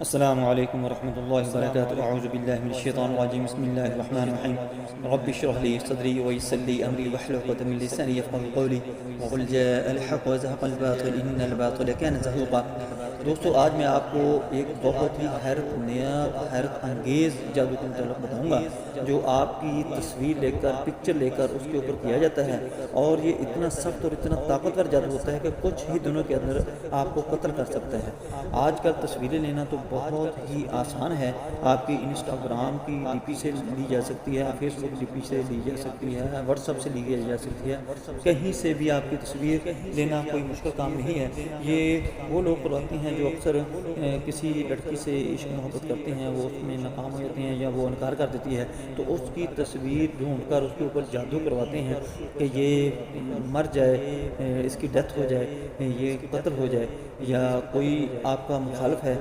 السلام علیکم ورحمۃ اللہ وبرکاتہ اعوذ باللہ من الشیطان الرجیم بسم اللہ الرحمن الرحیم رب اشرح لي صدری ویسر لي امری واحلل عقدۃ من لسانی یفقهوا قولی وقل جاء الحق وزهق الباطل ان الباطل كان زهوقا۔ دوستو، آج میں آپ کو ایک بہت ہی حیرت انگیز جادو کے متعلق بتاؤں گا جو آپ کی تصویر لے کر پکچر لے کر اس کے اوپر کیا جاتا ہے، اور یہ اتنا سخت اور اتنا طاقتور جادو ہوتا ہے کہ کچھ ہی دنوں کے اندر آپ کو قتل کر سکتا ہے۔ آج کل تصویریں لینا تو بہت ہی آسان ہے، آپ کی انسٹاگرام کی ڈی پی سے لی جا سکتی ہے، فیس بک ڈی پی سے لی جا سکتی ہے، واٹس ایپ سے لی جا سکتی ہے، کہیں سے بھی آپ کی تصویر لینا کوئی مشکل کام نہیں ہے۔ یہ وہ لوگ کرواتے ہیں جو اکثر کسی لڑکی سے عشق محبت کرتے ہیں، وہ اس میں ناکام ہو جاتے ہیں یا وہ انکار کر دیتی ہے، تو اس کی تصویر ڈھونڈ کر اس کے اوپر جادو کرواتے ہیں کہ یہ مر جائے، اس کی ڈیتھ ہو جائے، یہ قتل ہو جائے، یا کوئی آپ کا مخالف ہے